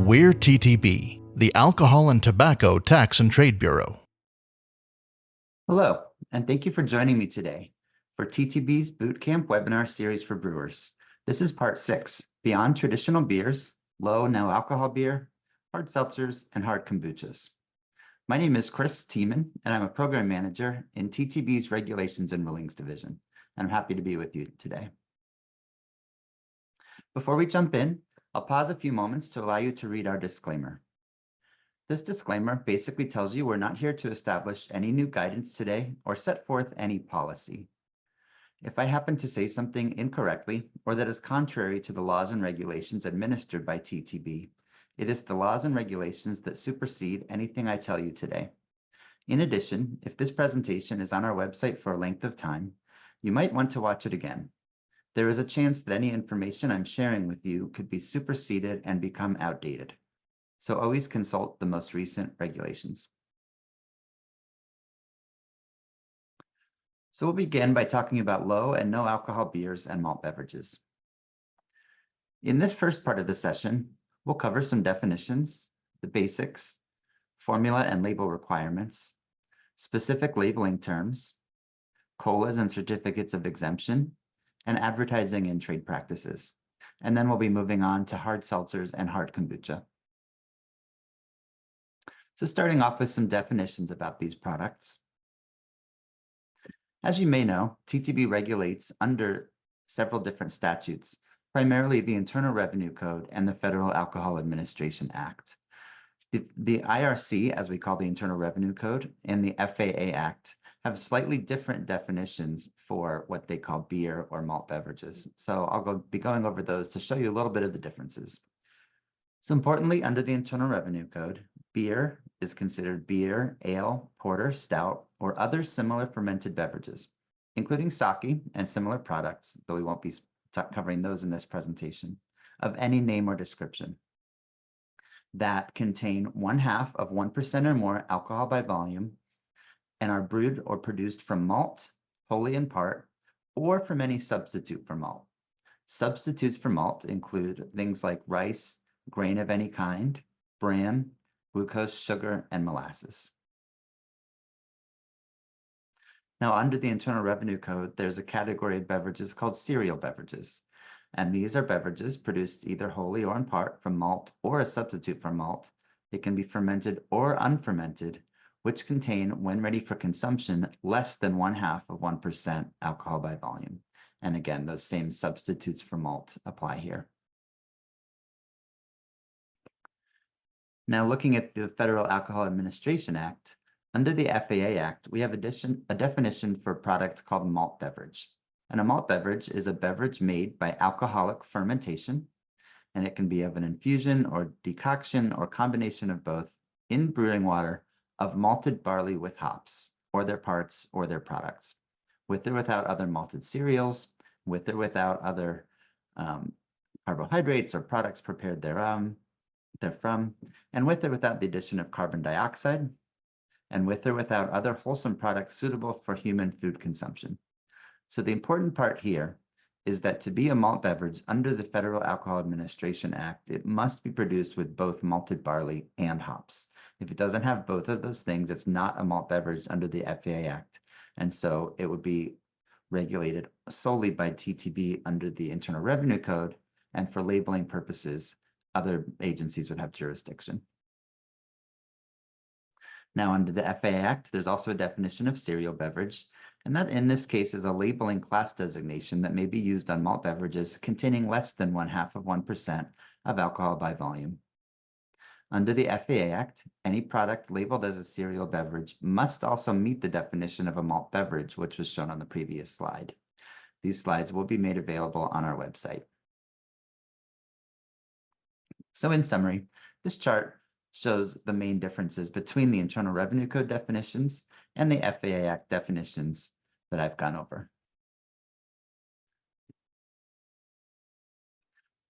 We're TTB, the Alcohol and Tobacco Tax and Trade Bureau. Hello, and thank you for joining me today for TTB's Bootcamp webinar series for brewers. This is part 6, Beyond Traditional Beers, Low No Alcohol Beer, Hard Seltzers, and Hard Kombuchas. My name is Chris Tiemann, and I'm a Program Manager in TTB's Regulations and Rulings Division. I'm happy to be with you today. Before we jump in, I'll pause a few moments to allow you to read our disclaimer. This disclaimer basically tells you we're not here to establish any new guidance today or set forth any policy. If I happen to say something incorrectly or that is contrary to the laws and regulations administered by TTB, it is the laws and regulations that supersede anything I tell you today. In addition, if this presentation is on our website for a length of time, you might want to watch it again. There is a chance that any information I'm sharing with you could be superseded and become outdated. So always consult the most recent regulations. So we'll begin by talking about low and no alcohol beers and malt beverages. In this first part of the session, we'll cover some definitions, the basics, formula and label requirements, specific labeling terms, COLAs and certificates of exemption, and advertising and trade practices. And then we'll be moving on to hard seltzers and hard kombucha. So starting off with some definitions about these products. As you may know, TTB regulates under several different statutes, primarily the Internal Revenue Code and the Federal Alcohol Administration Act. The IRC, as we call the Internal Revenue Code, and the FAA Act have slightly different definitions for what they call beer or malt beverages. So I'll be going over those to show you a little bit of the differences. So importantly, under the Internal Revenue Code, beer is considered beer, ale, porter, stout, or other similar fermented beverages, including sake and similar products, though we won't be covering those in this presentation, of any name or description, that contain 1/2 of 1% or more alcohol by volume and are brewed or produced from malt, wholly in part, or from any substitute for malt. Substitutes for malt include things like rice, grain of any kind, bran, glucose, sugar, and molasses. Now, under the Internal Revenue Code, there's a category of beverages called cereal beverages. And these are beverages produced either wholly or in part from malt or a substitute for malt. They can be fermented or unfermented, which contain, when ready for consumption, less than 1/2 of 1% alcohol by volume. And again, those same substitutes for malt apply here. Now, looking at the Federal Alcohol Administration Act, under the FAA Act, we have a definition for a product called malt beverage. And a malt beverage is a beverage made by alcoholic fermentation, and it can be of an infusion or decoction or combination of both in brewing water of malted barley with hops, or their parts or their products, with or without other malted cereals, with or without other carbohydrates or products prepared therefrom, and with or without the addition of carbon dioxide, and with or without other wholesome products suitable for human food consumption. So the important part here is that to be a malt beverage under the Federal Alcohol Administration Act, it must be produced with both malted barley and hops. If it doesn't have both of those things, it's not a malt beverage under the FAA Act. And so it would be regulated solely by TTB under the Internal Revenue Code, and for labeling purposes, other agencies would have jurisdiction. Now, under the FAA Act, there's also a definition of cereal beverage, and that in this case is a labeling class designation that may be used on malt beverages containing less than 1/2 of 1% of alcohol by volume. Under the FAA Act, any product labeled as a cereal beverage must also meet the definition of a malt beverage, which was shown on the previous slide. These slides will be made available on our website. So in summary, this chart shows the main differences between the Internal Revenue Code definitions and the FAA Act definitions that I've gone over.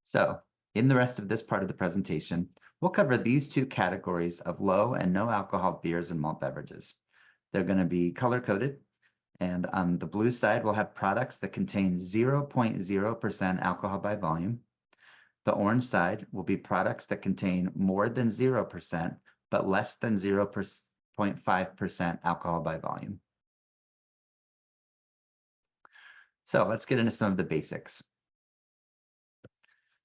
So in the rest of this part of the presentation, we'll cover these two categories of low and no alcohol beers and malt beverages. They're going to be color-coded, and on the blue side, we'll have products that contain 0.0% alcohol by volume. The orange side will be products that contain more than 0%, but less than 0.5% alcohol by volume. So let's get into some of the basics.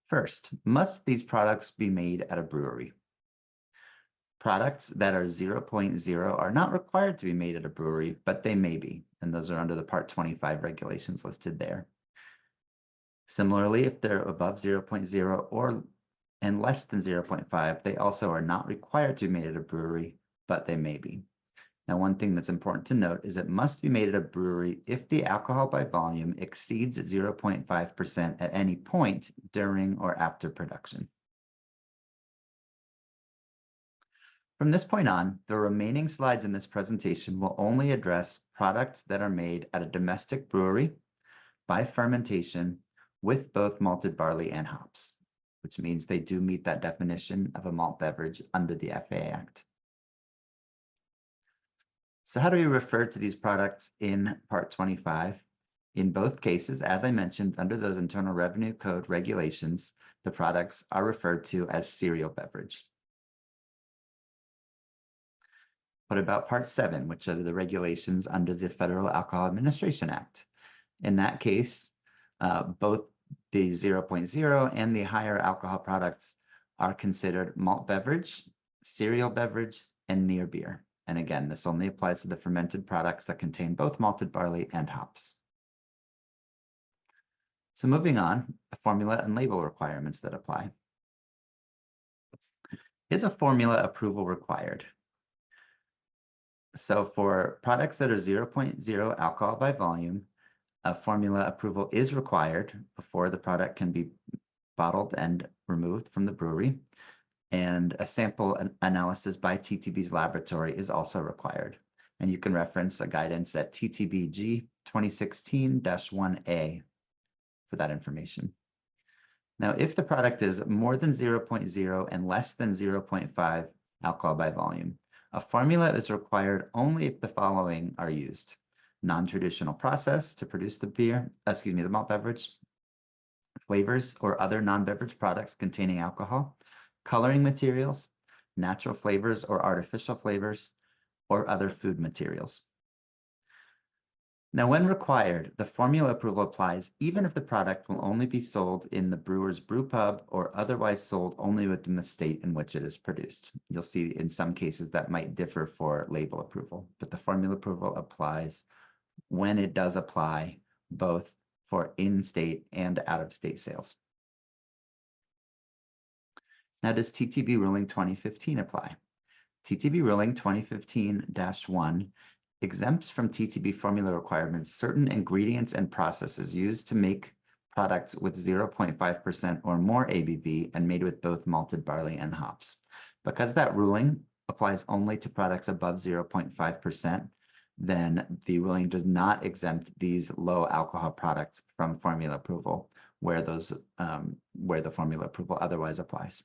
First, must these products be made at a brewery? Products that are 0.0 are not required to be made at a brewery, but they may be, and those are under the Part 25 regulations listed there. Similarly, if they're above 0.0 and less than 0.5, they also are not required to be made at a brewery, but they may be. Now, one thing that's important to note is it must be made at a brewery if the alcohol by volume exceeds 0.5% at any point during or after production. From this point on, the remaining slides in this presentation will only address products that are made at a domestic brewery by fermentation with both malted barley and hops, which means they do meet that definition of a malt beverage under the FAA Act. So how do we refer to these products in Part 25? In both cases, as I mentioned, under those Internal Revenue Code regulations, the products are referred to as cereal beverage. What about Part 7, which are the regulations under the Federal Alcohol Administration Act? In that case, both the 0.0 and the higher alcohol products are considered malt beverage, cereal beverage, and near beer. And again, this only applies to the fermented products that contain both malted barley and hops. So moving on, the formula and label requirements that apply. Is a formula approval required? So for products that are 0.0 alcohol by volume, a formula approval is required before the product can be bottled and removed from the brewery. And a sample analysis by TTB's laboratory is also required. And you can reference a guidance at TTBG 2016-1A for that information. Now, if the product is more than 0.0 and less than 0.5 alcohol by volume, a formula is required only if the following are used: non-traditional process to produce the malt beverage, flavors or other non-beverage products containing alcohol, coloring materials, natural flavors or artificial flavors, or other food materials. Now, when required, the formula approval applies even if the product will only be sold in the brewer's brew pub or otherwise sold only within the state in which it is produced. You'll see in some cases that might differ for label approval, but the formula approval applies when it does apply both for in-state and out-of-state sales. Now, does TTB ruling 2015 apply? TTB ruling 2015-1 exempts from TTB formula requirements certain ingredients and processes used to make products with 0.5% or more ABV and made with both malted barley and hops. Because that ruling applies only to products above 0.5%, then the ruling does not exempt these low alcohol products from formula approval, where the formula approval otherwise applies.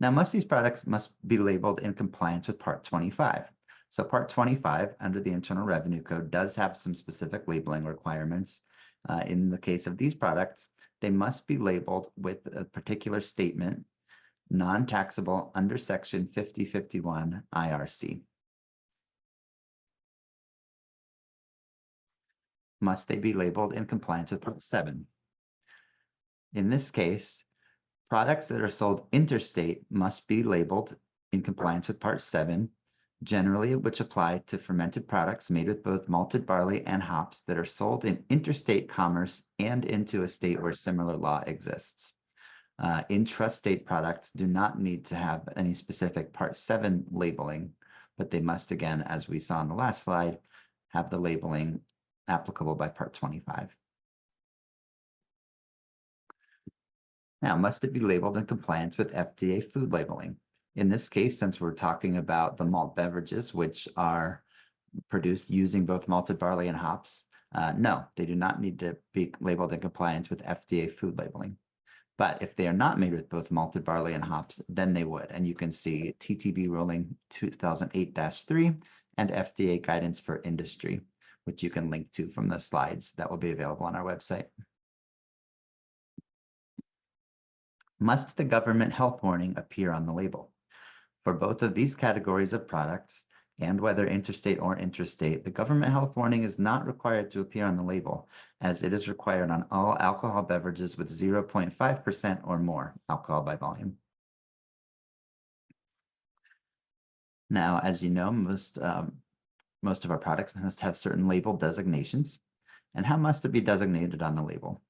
Now, these products must be labeled in compliance with Part 25. So Part 25 under the Internal Revenue Code does have some specific labeling requirements. In the case of these products, they must be labeled with a particular statement, non-taxable under Section 5051 IRC. Must they be labeled in compliance with Part 7? In this case, products that are sold interstate must be labeled in compliance with Part 7, generally which apply to fermented products made with both malted barley and hops that are sold in interstate commerce and into a state where similar law exists. Intrastate products do not need to have any specific Part 7 labeling, but they must, again, as we saw in the last slide, have the labeling applicable by Part 25. Now, must it be labeled in compliance with FDA food labeling? In this case, since we're talking about the malt beverages, which are produced using both malted barley and hops, no, they do not need to be labeled in compliance with FDA food labeling. But if they are not made with both malted barley and hops, then they would. And you can see TTB ruling 2008-3 and FDA guidance for industry, which you can link to from the slides that will be available on our website. Must the government health warning appear on the label? For both of these categories of products, and whether interstate or intrastate, the government health warning is not required to appear on the label, as it is required on all alcohol beverages with 0.5% or more alcohol by volume. Now, as you know, most of our products must have certain label designations. And how must it be designated on the label?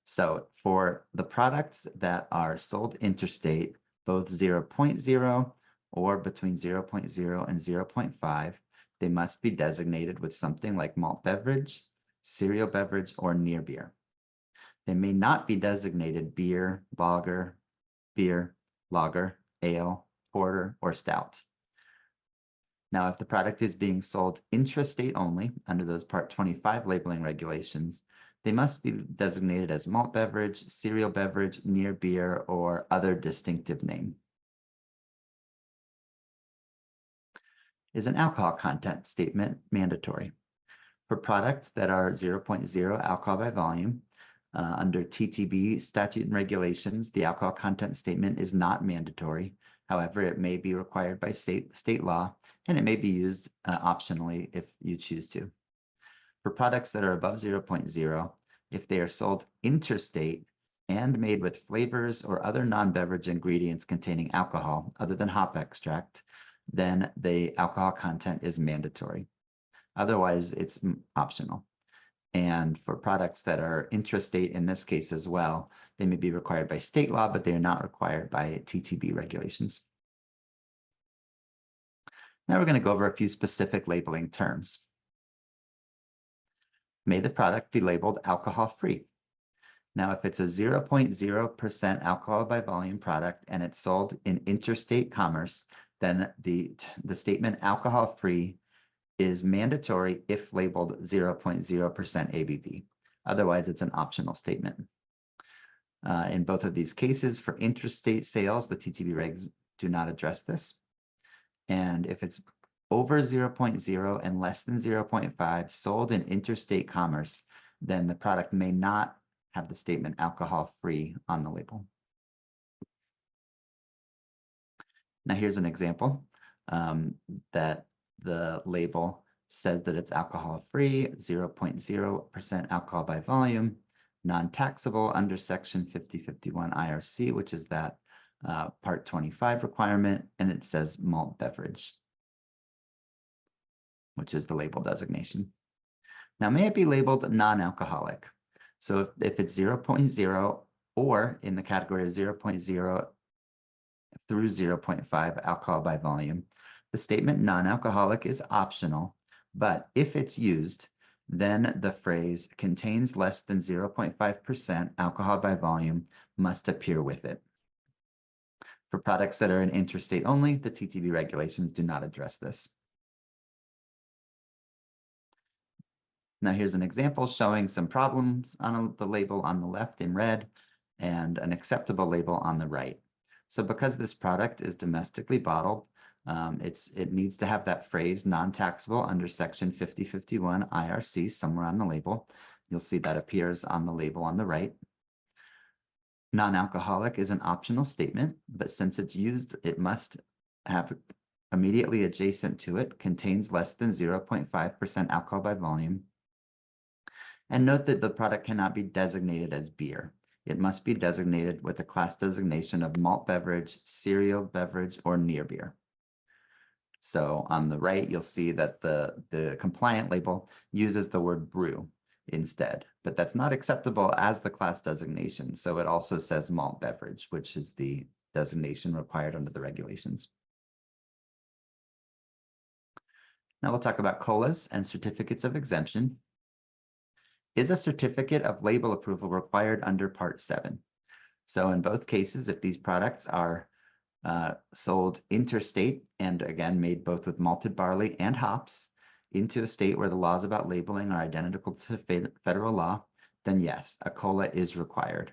So for the products that are sold interstate, both 0.0 or between 0.0 and 0.5, they must be designated with something like malt beverage, cereal beverage, or near beer. They may not be designated beer, lager, ale, porter, or stout. Now, if the product is being sold intrastate only under those Part 25 labeling regulations, they must be designated as malt beverage, cereal beverage, near beer, or other distinctive name. Is an alcohol content statement mandatory? For products that are 0.0 alcohol by volume, under TTB statute and regulations, the alcohol content statement is not mandatory. However, it may be required by state law, and it may be used optionally if you choose to. For products that are above 0.0, if they are sold interstate and made with flavors or other non-beverage ingredients containing alcohol other than hop extract, then the alcohol content is mandatory. Otherwise, it's optional. And for products that are intrastate in this case as well, they may be required by state law, but they are not required by TTB regulations. Now we're going to go over a few specific labeling terms. May the product be labeled alcohol-free? Now, if it's a 0.0% alcohol by volume product and it's sold in interstate commerce, then the statement alcohol-free is mandatory if labeled 0.0% ABV. Otherwise, it's an optional statement. In both of these cases, for intrastate sales, the TTB regs do not address this. And if it's over 0.0 and less than 0.5 sold in interstate commerce, then the product may not have the statement alcohol-free on the label. Now here's an example that the label says that it's alcohol-free, 0.0% alcohol by volume, non-taxable under Section 5051 IRC, which is that Part 25 requirement, and it says malt beverage, which is the label designation. Now, may it be labeled non-alcoholic? So if it's 0.0 or in the category of 0.0 through 0.5 alcohol by volume, the statement non-alcoholic is optional, but if it's used, then the phrase contains less than 0.5% alcohol by volume must appear with it. For products that are in interstate only, the TTB regulations do not address this. Now here's an example showing some problems on the label on the left in red and an acceptable label on the right. So because this product is domestically bottled, it needs to have that phrase non-taxable under Section 5051 IRC somewhere on the label. You'll see that appears on the label on the right. Non-alcoholic is an optional statement, but since it's used, it must have immediately adjacent to it contains less than 0.5% alcohol by volume. And note that the product cannot be designated as beer. It must be designated with a class designation of malt beverage, cereal beverage, or near beer. So on the right, you'll see that the compliant label uses the word brew instead, but that's not acceptable as the class designation. So it also says malt beverage, which is the designation required under the regulations. Now we'll talk about COLAs and certificates of exemption. Is a certificate of label approval required under Part 7? So in both cases, if these products are sold interstate and again made both with malted barley and hops into a state where the laws about labeling are identical to federal law, then yes, a COLA is required.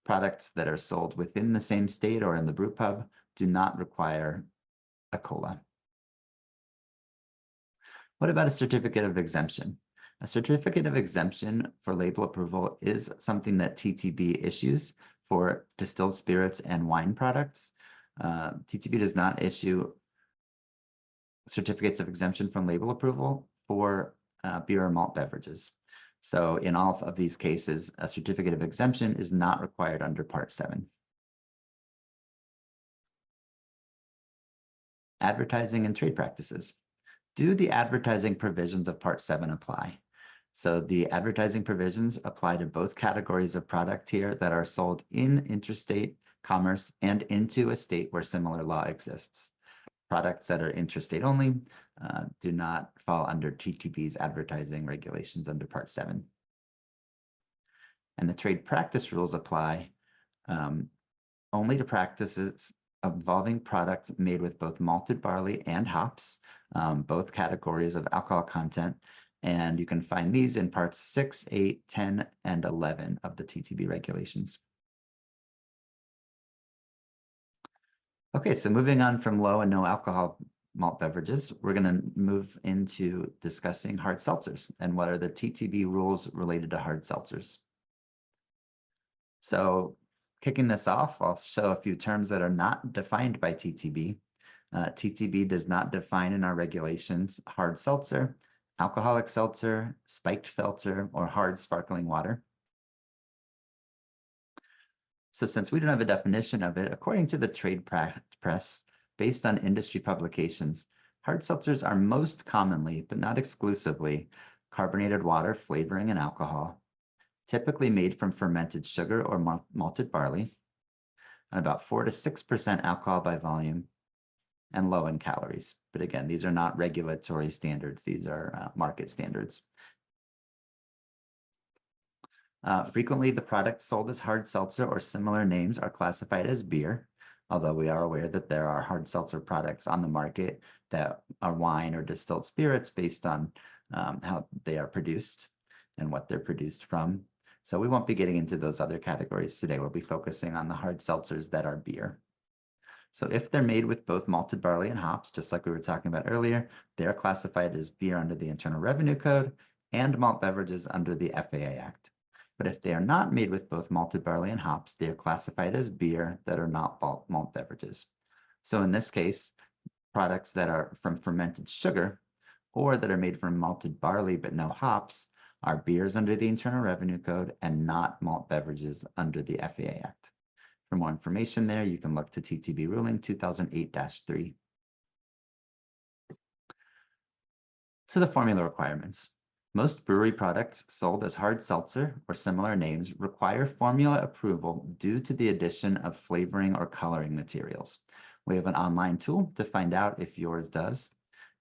Products that are sold within the same state or in the brew pub do not require a COLA. What about a certificate of exemption? A certificate of exemption for label approval is something that TTB issues for distilled spirits and wine products. TTB does not issue certificates of exemption from label approval for beer or malt beverages. So in all of these cases, a certificate of exemption is not required under Part 7. Advertising and trade practices. Do the advertising provisions of Part 7 apply? So the advertising provisions apply to both categories of product here that are sold in interstate commerce and into a state where similar law exists. Products that are interstate only do not fall under TTB's advertising regulations under Part 7. And the trade practice rules apply only to practices involving products made with both malted barley and hops, both categories of alcohol content. And you can find these in parts 6, 8, 10, and 11 of the TTB regulations. Okay, so moving on from low and no alcohol malt beverages, we're going to move into discussing hard seltzers and what are the TTB rules related to hard seltzers. So kicking this off, I'll show a few terms that are not defined by TTB. TTB does not define in our regulations hard seltzer, alcoholic seltzer, spiked seltzer, or hard sparkling water. So since we don't have a definition of it, according to the trade press, based on industry publications, hard seltzers are most commonly, but not exclusively, carbonated water flavoring and alcohol, typically made from fermented sugar or malted barley, and about 4 to 6% alcohol by volume, and low in calories. But again, these are not regulatory standards. These are market standards. Frequently, the products sold as hard seltzer or similar names are classified as beer, although we are aware that there are hard seltzer products on the market that are wine or distilled spirits based on how they are produced and what they're produced from. So we won't be getting into those other categories today. We'll be focusing on the hard seltzers that are beer. So if they're made with both malted barley and hops, just like we were talking about earlier, they're classified as beer under the Internal Revenue Code and malt beverages under the FAA Act. But if they are not made with both malted barley and hops, they are classified as beer that are not malt beverages. So in this case, products that are from fermented sugar or that are made from malted barley but no hops are beers under the Internal Revenue Code and not malt beverages under the FAA Act. For more information there, you can look to TTB ruling 2008-3. So the formula requirements. Most brewery products sold as hard seltzer or similar names require formula approval due to the addition of flavoring or coloring materials. We have an online tool to find out if yours does.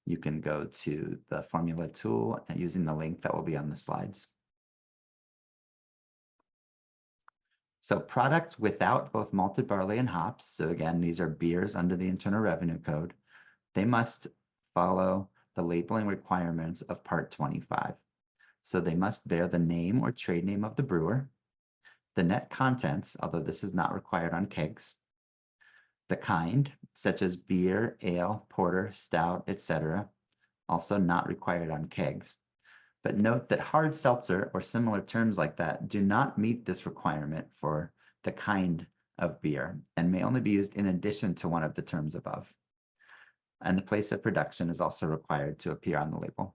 You can go to the formula tool using the link that will be on the slides. So products without both malted barley and hops, so again, these are beers under the Internal Revenue Code, they must follow the labeling requirements of Part 25. So they must bear the name or trade name of the brewer, the net contents, although this is not required on kegs, the kind, such as beer, ale, porter, stout, etc., also not required on kegs. But note that hard seltzer or similar terms like that do not meet this requirement for the kind of beer and may only be used in addition to one of the terms above. And the place of production is also required to appear on the label.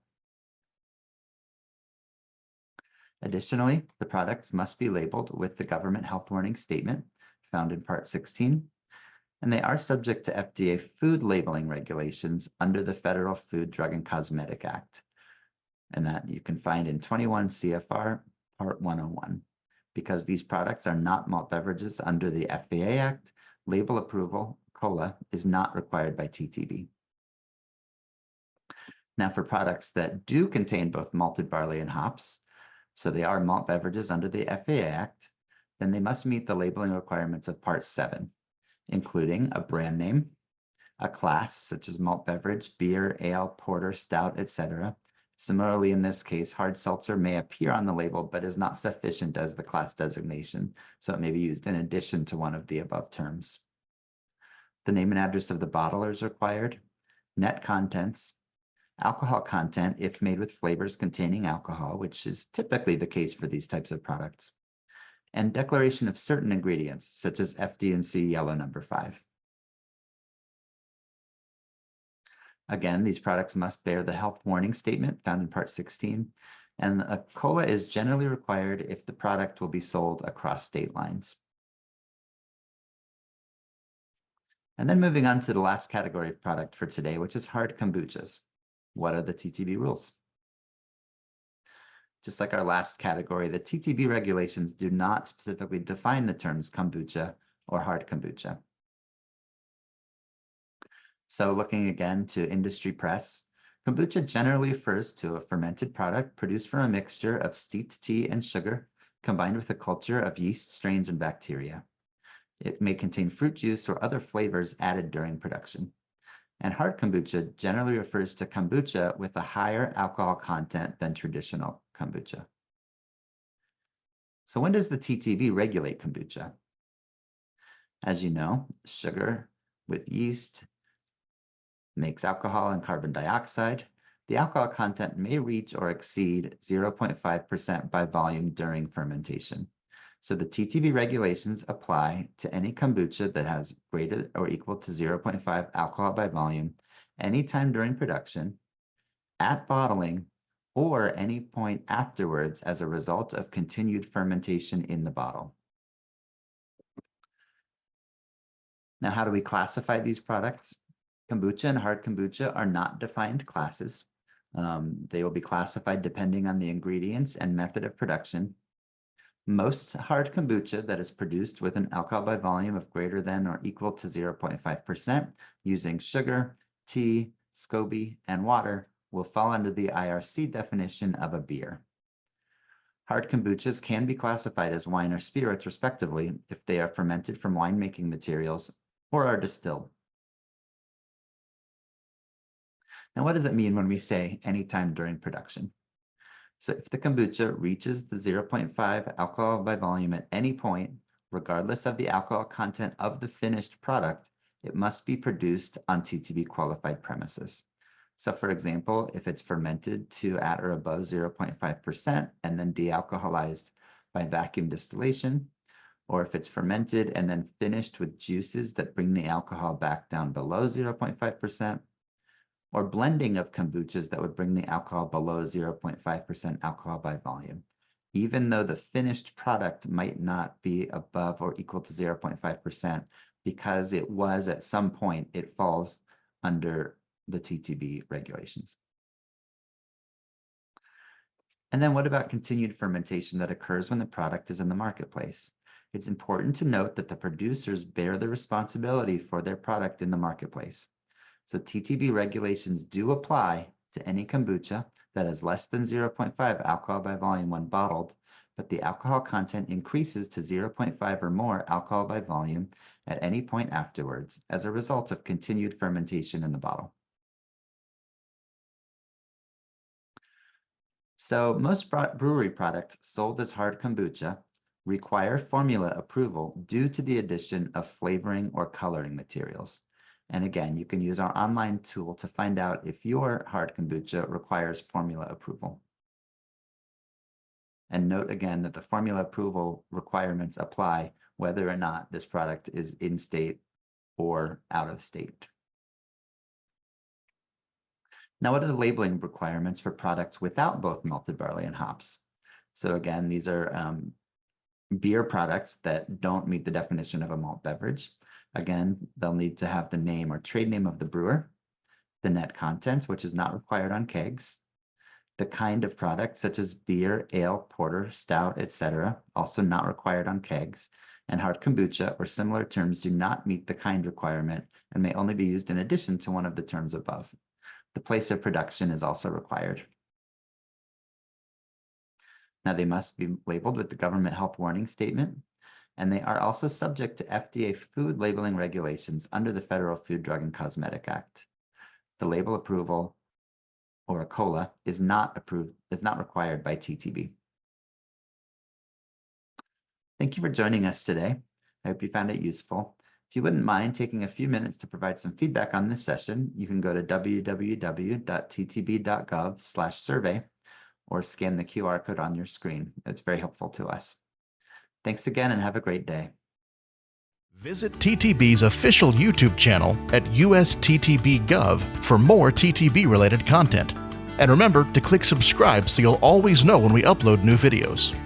Additionally, the products must be labeled with the government health warning statement found in Part 16, and they are subject to FDA food labeling regulations under the Federal Food, Drug, and Cosmetic Act, and that you can find in 21 CFR Part 101. Because these products are not malt beverages under the FAA Act, label approval, COLA, is not required by TTB. Now for products that do contain both malted barley and hops, so they are malt beverages under the FAA Act, then they must meet the labeling requirements of Part 7, including a brand name, a class such as malt beverage, beer, ale, porter, stout, etc. Similarly, in this case, hard seltzer may appear on the label, but is not sufficient as the class designation, so it may be used in addition to one of the above terms. The name and address of the bottler is required, net contents, alcohol content if made with flavors containing alcohol, which is typically the case for these types of products, and declaration of certain ingredients, such as FD&C yellow number 5. Again, these products must bear the health warning statement found in Part 16, and a cola is generally required if the product will be sold across state lines. And then moving on to the last category of product for today, which is hard kombuchas. What are the TTB rules? Just like our last category, the TTB regulations do not specifically define the terms kombucha or hard kombucha. So looking again to industry press, kombucha generally refers to a fermented product produced from a mixture of steeped tea and sugar combined with a culture of yeast strains and bacteria. It may contain fruit juice or other flavors added during production. And hard kombucha generally refers to kombucha with a higher alcohol content than traditional kombucha. So when does the TTB regulate kombucha? As you know, sugar with yeast makes alcohol and carbon dioxide. The alcohol content may reach or exceed 0.5% by volume during fermentation. So the TTB regulations apply to any kombucha that has greater or equal to 0.5 alcohol by volume anytime during production, at bottling, or any point afterwards as a result of continued fermentation in the bottle. Now, how do we classify these products? Kombucha and hard kombucha are not defined classes. They will be classified depending on the ingredients and method of production. Most hard kombucha that is produced with an alcohol by volume of greater than or equal to 0.5% using sugar, tea, SCOBY, and water will fall under the IRC definition of a beer. Hard kombuchas can be classified as wine or spirits, respectively, if they are fermented from winemaking materials or are distilled. Now, what does it mean when we say anytime during production? So if the kombucha reaches the 0.5 alcohol by volume at any point, regardless of the alcohol content of the finished product, it must be produced on TTB qualified premises. So for example, if it's fermented to at or above 0.5% and then dealcoholized by vacuum distillation, or if it's fermented and then finished with juices that bring the alcohol back down below 0.5%, or blending of kombuchas that would bring the alcohol below 0.5% alcohol by volume. Even though the finished product might not be above or equal to 0.5%, because it was at some point, it falls under the TTB regulations. And then what about continued fermentation that occurs when the product is in the marketplace? It's important to note that the producers bear the responsibility for their product in the marketplace. So TTB regulations do apply to any kombucha that has less than 0.5 alcohol by volume when bottled, but the alcohol content increases to 0.5 or more alcohol by volume at any point afterwards as a result of continued fermentation in the bottle. So most brewery products sold as hard kombucha require formula approval due to the addition of flavoring or coloring materials. And again, you can use our online tool to find out if your hard kombucha requires formula approval. And note again that the formula approval requirements apply whether or not this product is in state or out of state. Now, what are the labeling requirements for products without both malted barley and hops? So again, these are beer products that don't meet the definition of a malt beverage. Again, they'll need to have the name or trade name of the brewer, the net content, which is not required on kegs, the kind of product such as beer, ale, porter, stout, etc., also not required on kegs, and hard kombucha or similar terms do not meet the kind requirement and may only be used in addition to one of the terms above. The place of production is also required. Now, they must be labeled with the government health warning statement, and they are also subject to FDA food labeling regulations under the Federal Food, Drug, and Cosmetic Act. The label approval or a COLA is not required by TTB. Thank you for joining us today. I hope you found it useful. If you wouldn't mind taking a few minutes to provide some feedback on this session, you can go to www.ttb.gov/survey or scan the QR code on your screen. It's very helpful to us. Thanks again and have a great day. Visit TTB's official YouTube channel at USTTB.gov for more TTB-related content. And remember to click subscribe so you'll always know when we upload new videos.